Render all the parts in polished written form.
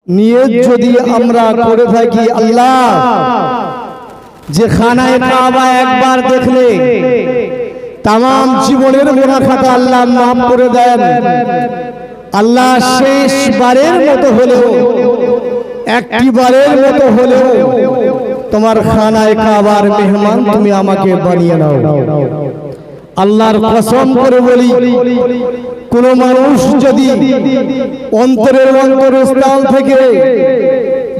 নিয়ত যদি আমরা করে থাকি আল্লাহ যে খানায়ে কাবা একবার দেখলে तमाम জীবনের গুনাহ খাতা আল্লাহ maaf করে দেন। আল্লাহ শেষবারের মতো হলেও একটি বারের মতো হলেও তোমার খানায়ে কাবার মেহমান তুমি আমাকে বানিয়ে নাও। আল্লাহর কসম করে বলি কোন মানুষ যদি অন্তরের অন্তরস্থল থেকে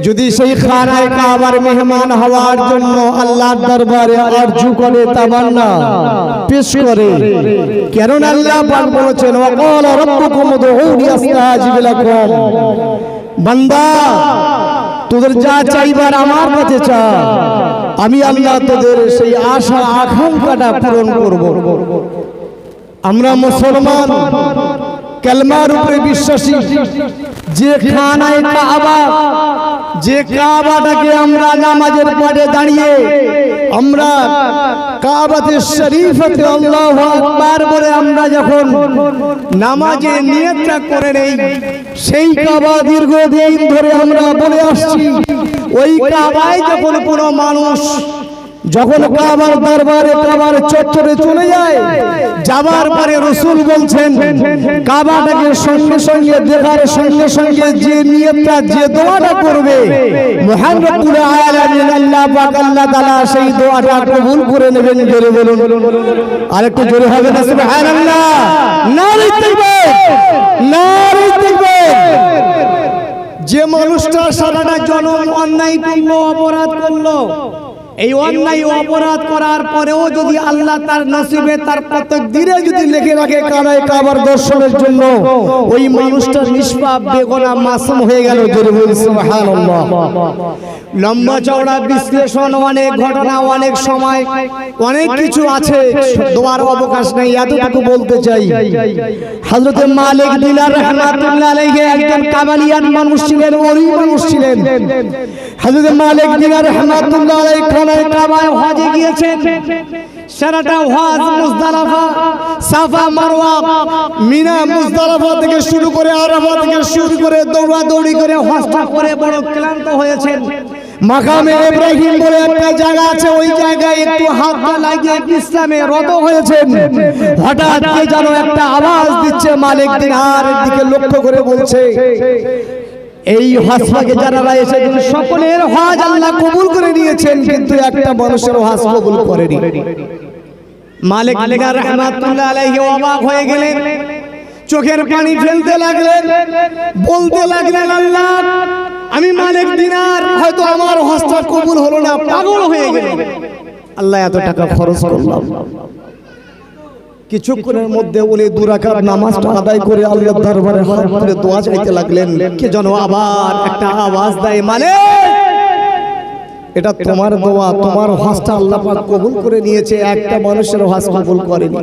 যদি সেই খানায়ে কাবার মেহমান হওয়ার জন্য আল্লাহর দরবারে আরজু করে তামান্না পেশ করে, কারণ আল্লাহ পাক বলেছেন ওয়াকালা রাব্বুকুম উদউনি আস্তাজিব লাকুম, বান্দা তোদের যা চাইবার আমার কাছে চা, আমি আল্লাহ তোদের সেই আশা আকাঙ্ক্ষাটা পূরণ করব। আমরা মুসলমান কালমার উপরে বিশ্বাসী, যে খানায়ে কাবা যে কাবাটাকে আমরা নামাজের পরে দাঁড়িয়ে আমরা কাবাতে শরীফতে আল্লাহু আকবার বলে আমরা যখন নামাজে নিয়তটা করে নেই, সেই কাবা দীর্ঘদিন ধরে আমরা বলে আসছি। ওই কাবায় যখন কোনো মানুষ যখন কাবার দরবারে কাবার চত্বরে চলে যায়, যাবার পরে রাসূল বলছেন কাবাটাকে সঙ্গে সঙ্গে দেখার সঙ্গে সঙ্গে যে নিয়তটা যে দোয়াটা করবে মহান রব্বুল আলামিন আল্লাহ পাক আল্লাহ তাআলা সেই দোয়াটা কবুল করে নেবেন। জোরে বলুন, আরেকটু জোরে হবে না সুবহানাল্লাহ, নারে তাকবীর, নারে তাকবীর। যে মানুষটা সারাটা জন্ম অন্যায় করলো, অপরাধ করলো, এই অন্যায় অপরাধ করার পরেও যদি আল্লাহ তার নসিবে তার প্রত্যেক দিনে যদি লিখে রাখে খানায়ে কাবার দর্শনের জন্য, ওই মানুষটা নিষ্পাপ বেগুনাহ মাসুম হয়ে গেল। জোরে বলি সুবহানাল্লাহ। লম্বা চওড়া বিশ্লেষণ, অনেক ঘটনা, অনেক সময়, অনেক কিছু আছে, দোয়ার অবকাশ নেই, এতটুকু বলতে চাই। হযরত মালিক দিনার রাহমাতুল্লাহ আলাইহি একজন কামালিয়ান মানুষ ছিলেন, ওলি মানুষ ছিলেন। হযরত মালিক দিনার রাহমাতুল্লাহ আলাইহি খানায়ে কাবায় হজে গিয়েছেন। সারাটা হজ মুজদালিফা, সাফা, মারওয়া, মিনা, মুজদালিফা থেকে শুরু করে আরাফা থেকে শুরু করে দৌড়াদৌড়ি করে হজটা করে বড় ক্লান্ত হয়েছেন। মাকামে ইব্রাহিম বলে একটা জায়গা আছে, ওই জায়গায় একটু হাতটা লাগিয়ে বিশ্রামে রত হয়েছেন। হঠাৎ কে যেন একটা আওয়াজ দিচ্ছে, মালিক দিনার দিকে লক্ষ্য করে বলছে এই হজকে যারা এসেছেন সকলের হজ আল্লাহ কবুল করে নিয়েছেন, কিন্তু একটা মানুষের হজ কবুল করেনি। মালিক দিনার রাহমাতুল্লাহ আলাইহি অবাক হয়ে গেলেন, চোখের পানি ফেলতে লাগলেন, বলতে লাগলেন আল্লাহ আমি মালিক দিনার, হয়তো আমার হজটা কবুল হলো না, পাগল হয়ে গেলেন। আল্লাহ এত টাকা খরচ করলাম, কিছুক্ষণের মধ্যে উনি 2 রাকাত নামাজটা আদায় করে আল্লাহর দরবারে হাত তুলে দোয়া চাইতে লাগলেন। কে যেন আবার একটা আওয়াজ দেয়, মালিক এটা তোমার দোয়া, তোমার হজটা আল্লাহ পাক কবুল করে নিয়েছে, একটা মানুষের হজ কবুল করেনি।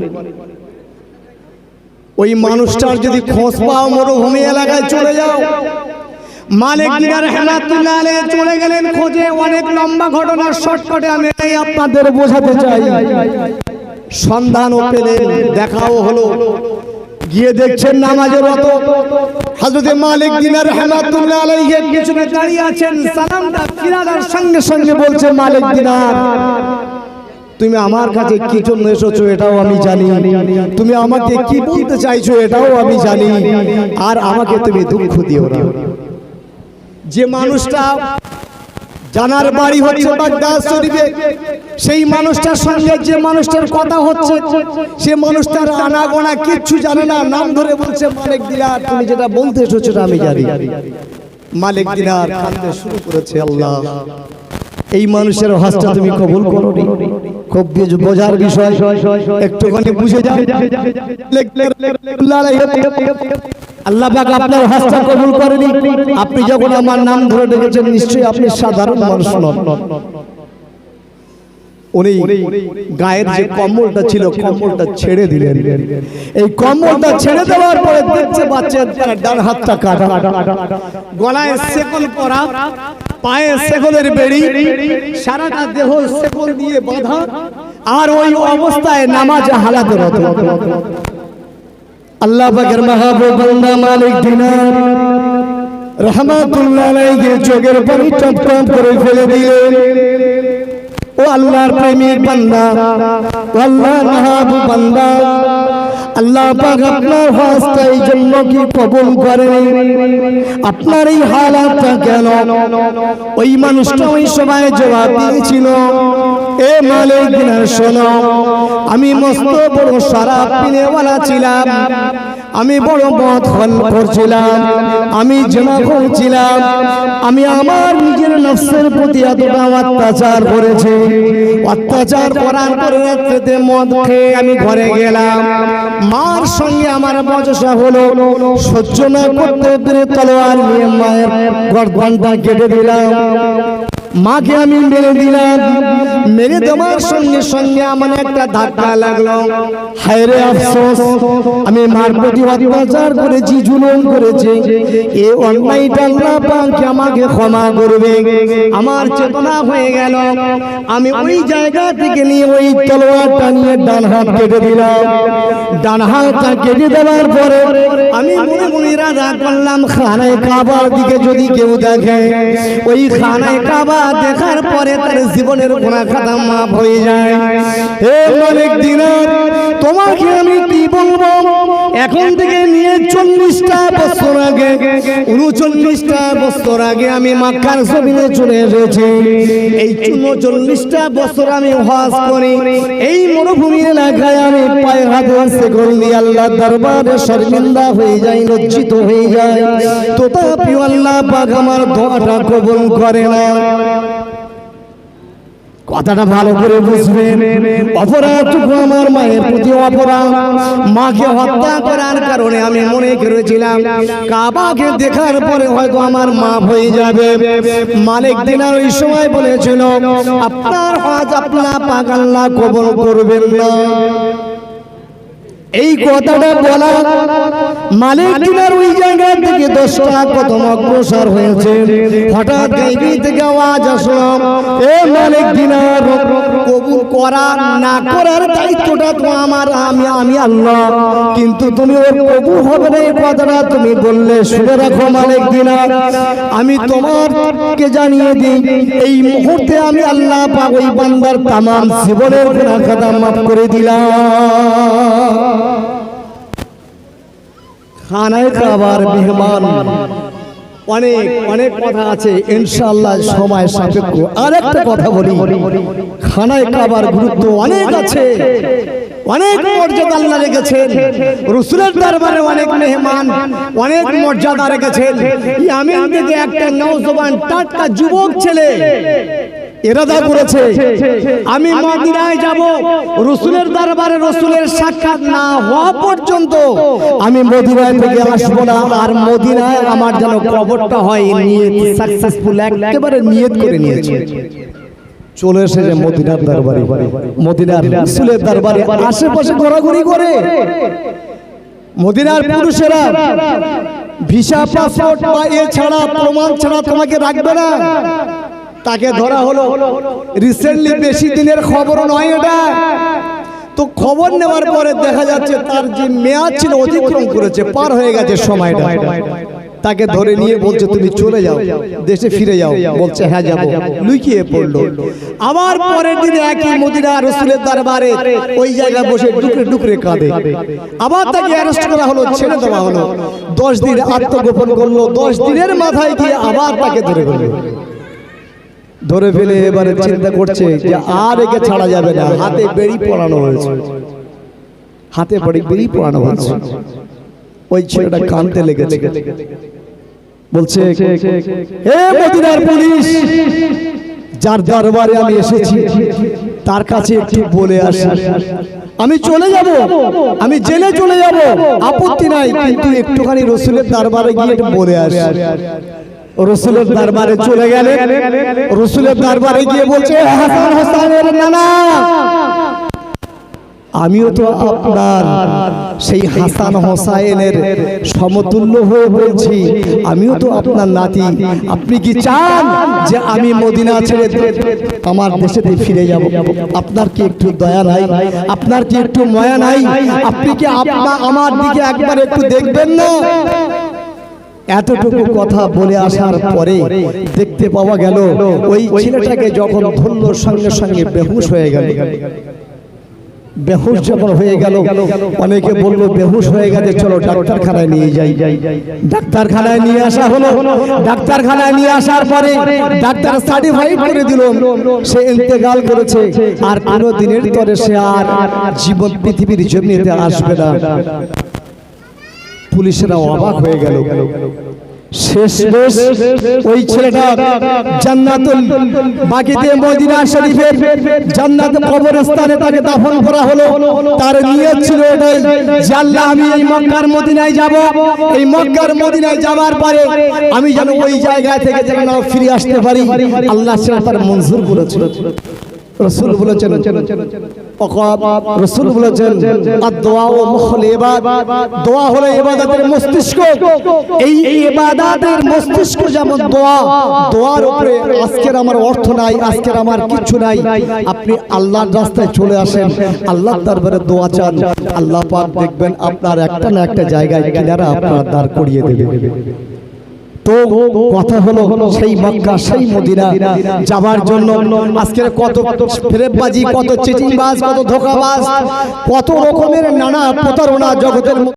ওই মানুষটার যদি খোঁজ পাও মরুভূমি এলাকায় চলে যাও। মালিক দিনার রাহমাতুল্লাহ আলাইহি চলে গেলেন খোঁজে। অনেক লম্বা ঘটনা, শর্টকাটে আমি এই আপনাদের বোঝাতে চাই। সন্ধানও পেলেন, দেখাও হলো, গিয়ে দেখছেন নামাজের রত হযরত মালিক দিনার রাহমাতুল্লাহ আলাইহি পিছনে দাঁড়িয়ে আছেন। সালামটা ফিরানোর সঙ্গে সঙ্গে বলছে, মালিক দিনার তুমি আমার কাছে কি জন্য এসেছো এটাও আমি জানি, তুমি আমাকে কি বলতে চাইছো এটাও আমি জানি, আর আমাকে তুমি দুঃখ দিও না। যে মানুষটা জানার বাড়ি হচ্ছে বাগদাদ শরীফে, সেই মানুষটার সঙ্গে যে মানুষটার কথা হচ্ছে সে মানুষটার আনাগোনা কিচ্ছু জানে না, নাম ধরে বলছে মালিক দিনার তুমি যেটা বলতে এসেছো আমি জানি। মালিক দিনার কাঁদতে শুরু করেছে, আল্লাহ এই মানুষের হজটা তুমি কবুল করোনি। খুব বোঝার বিষয়, একটুখানি বুঝে যাও। আল্লাহ পাক আপনার হজটা কবুল করেনি। আপনি যখন আমার নাম ধরে ডেকেছেন নিশ্চয়ই আপনি সাধারণ মানুষ নন। উনি গায়ের যে কম্বলটা ছিল কম্বলটা ছেড়ে দিলেন। এই কম্বলটা ছেড়ে দেওয়ার পরে দেখতে পাচ্ছেন ডান হাতটা কাটা, গলায় শেকল পরা, পায়ে শেকলের বেড়ি, সারাটা দেহ শেকল দিয়ে বাঁধা, আর ওই অবস্থায় নামাজে হালাতে রত। আল্লাহ পাকের মাহবুব বান্দা মালিক দিনার রহমাতুল্লাহ আলাইহি চোখের পানি টপটপ করে ফেলে দিলেন। ও আল্লাহর প্রেমিক বান্দা, ও আল্লাহর মাহবুব বান্দা, আল্লাহ পাক আপনার ওয়াজটা এই জন্য কি কবুল করেন? আপনার এই হালাতটা কেন? ওই মানুষটা ওই সময় জবাব দিয়েছিল, এ মালিক দিনার শোনো, আমি মস্ত বড় শরাব পিনেওয়ালা ছিলাম, আমি বড় মদ করছিলাম, আমি জিনা করছিলাম, আমি আমার নিজের নফসের প্রতি এতটা অত্যাচার করেছি। অত্যাচার করার পরে রাত্রিতে মদ খেয়ে আমি ঘরে গেলাম, মার সঙ্গে আমার বচসা হলো, সহ্য না করতে পেরে তলোয়ার নিয়ে মায়ের গর্দনটা কেটে দিলাম, মাকে আমি মেরে দিলাম। মেরে দেওয়ার সঙ্গে সঙ্গে আমার একটা ধাক্কা লাগলো, হায়রে আফসোস, আমি মার প্রতি অত্যাচার করেছি, জুলুম করেছি, এই অন্যায়টা আল্লাহ পাক আমাকে ক্ষমা করবে। আমার চেতনা হয়ে গেল, আমি ওই জায়গা থেকে নিয়ে ওই তলোয়ারটা নিয়ে ডান হাত কেটে দিলাম। ডান হাতটা কেটে দেওয়ার পরে আমি মনে মনে ইরাদা করলাম, খানায়ে কাবার দিকে যদি কেউ দেখে, ওই খানায়ে কাবা দেখার পরে তার জীবনের গুনাহ খাতা মাফ হয়ে যায়। হে মালিক দিনার, তোমাকে আমি কি বলবো, এখন থেকে নিয়ে 40টা বছর আগে, 39টা বছর আগে আমি মক্কার জমিনে চলে এসেছি। এই 39টা বছর আমি হজ করি, এই মরুভূমি এলাকায় আমি পায়ে হাত সেগল দিয়ে আল্লাহর দরবারে শর্মিন্দা হয়ে যাই, লজ্জিত হয়ে যায়, তথাপি আল্লাহ পাক আমার দোয়াটা কবুল করে না। কথাটা ভালো করে বুঝবেন, অপরাধটুকু আমার মায়ের প্রতি অপরাধ। মাকে হত্যা করার কারণে আমি মনে করেছিলাম কাবাকে দেখার পরে হয়তো আমার মাফ হয়ে যাবে। মালিক দিনার ওই সময় বলেছিল, আপনার হজ আপনার পাক আল্লাহ কবুল করবেন না। এই কথাটা বলা মালিক দিনার ওই জায়গা থেকে 10টা কদম অগ্রসর হয়েছে। হঠাৎ গাইবি থেকে আওয়াজ আসলো, এ মালিক দিনার, কবুল করার না করার দায়িত্বটা তো আমার, আমি আল্লাহ, কিন্তু তুমি ওর কবুল হবে না এই কথাটা তুমি বললে। শুনে রাখো মালিক দিনার, আমি তোমাকে জানিয়ে দিই, এই মুহূর্তে আমি আল্লাহ পাক ওই বান্দার তামাম জীবনের গুনাহ খাতা মাফ করে দিলাম। খানায়ে কাবার মেহমান, অনেক অনেক কথা আছে, ইনশাআল্লাহ সময় সাপেক্ষ। আরেকটা কথা বলি, খানায়ে কাবার গুরুত্ব অনেক আছে, অনেক মর্যাদা আল্লাহ রেখেছেন। রাসূলের দরবারে অনেক মেহমান, অনেক মর্যাদা রেখেছেন। ইয়ামিন থেকে একটা নওজওয়ান টাটকা যুবক ছেলে ইরাদা করেছে, আমি মদিনায় যাব, রাসূলের দরবারে রাসূলের সাক্ষাৎ না হওয়া পর্যন্ত আমি মদিনা থেকে আসবো না, আর মদিনায় আমার যেন কবরটা হয়। নিয়ত সাকসেসফুল, একেবারে নিয়ত করে নিয়েছে। চলে এসেছে মদিনার দরবারে, মদিনার রাসূলের দরবারে আশেপাশে ঘোরাঘুরি করে। মদিনার পুরুষেরা ভিসা পাসপোর্ট বা এছাড়া প্রমাণ ছাড়া তোমাকে রাখবে না। তাকে ধরা হলো, রিসেন্টলি, বেশি দিনের খবর নয় এটা। তো খবর নেওয়ার পরে দেখা যাচ্ছে তার যে মেয়াদ ছিল অতিক্রম করেছে, পার হয়ে গেছে সময়টা। তাকে ধরে নিয়ে বলছে, তুমি চলে যাও, দেশে ফিরে যাও। বলছে হ্যাঁ যাব। লুকিয়ে পড়লো। আবার পরের দিনে একই মদিনা রাসূলের দরবারে ওই জায়গায় বসে ডুকরে ডুকরে কাঁদে। আবার তাকে অ্যারেস্ট করা হলো, ছেড়ে দেওয়া হলো। 10 দিন আত্মগোপন করলো। 10 দিনের মাথায় গিয়ে আবার তাকে ধরে ফেললো। ধরে ফেলে এবারে চিন্তা করছে যে আর একে ছাড়া যাবে না। হাতে বেড়ি পড়ানো হয়েছে, হাতে বেড়ি পড়ানো হয়েছে। ওই ছেলেটা কাঁদতে লেগেছে, বলছে, হে মদিনার পুলিশ, যার দরবারে আমি এসেছি তার কাছে একটু বলে আসি, আমি চলে যাব, আমি জেলে চলে যাব, আপত্তি নাই, কিন্তু একটুখানি রাসূলের দরবারে গিয়ে একটু বলে আসি। রাসূলের দরবারে চলে গেলেন। রাসূলের দরবারে গিয়ে বলছে, হাসান হোসেনের নানা, আমিও তো আপনার সেই হাসান হোসেনের সমতুল্য হয়ে বলছি, আমিও তো আপনার নাতি। আপনি কি চান যে আমি মদিনা ছেড়ে আমার দেশেতে ফিরে যাব? আপনার কি একটু দয়া নাই? আপনার কি একটু মায়া নাই? আপনি কি আমার দিকে একবার একটু দেখবেন না? এতটুকু কথা বলে আসার পরে দেখতে পাওয়া গেল ওই ছেলেটাকে যখন ধরল সঙ্গে সঙ্গে বেহুশ হয়ে গেল। বেহুশ যখন হয়ে গেল, অনেকে বলল বেহুশ হয়ে গেছে, চলো ডাক্তারখানায় নিয়ে যাই। ডাক্তারখানায় নিয়ে আসা হলো। ডাক্তারখানায় নিয়ে আসার পরে ডাক্তার সার্টিফাইড করে দিল সে ইন্তেকাল করেছে, আর কোনো দিনের তরে সে আর জীবন পৃথিবীর জমিতে আসবে না। পুলিশরা অবাক হয়ে গেল। শেষমেশ ওই ছেলেটা জান্নাতুল বাকিতে মদিনা শরীফের জান্নাত কবরস্থানে তাকে দাফন করা হলো। তার নিয়ত ছিল এটাই যে আল্লাহ আমি এই মক্কার মদিনায় যাব, এই মক্কার মদিনায় যাওয়ার পরে আমি যেন ওই জায়গা থেকে যেন ফিরে আসতে পারি। আল্লাহ সেটা তার মঞ্জুর করেছিল। রাসূল বলেছেন রাসূল বলেছেন আদ-দুআ ও মুখল ইবাদত, দোয়া হলো ইবাদতের মস্তিষ্ক। এই ইবাদতের মস্তিষ্ক যেমন দোয়া, দোয়ার উপরে আজকের আমার অর্থ নাই, আজকের আমার কিছু নাই, আপনি আল্লাহর রাস্তায় চলে আসেন, আল্লাহর দরবারে দোয়া চান, আল্লাহ পাক দেখবেন আপনার একটা না একটা জায়গায় কিনারা আপনার দাঁড় করিয়ে দেবে। তো কথা হলো সেই মক্কা সেই মদিনা যাবার জন্য আজকের কত ফেরেববাজি, কত চিটিংবাজ, কত ধোঁকাবাজ, কত রকমের নানা প্রতারণা জগতের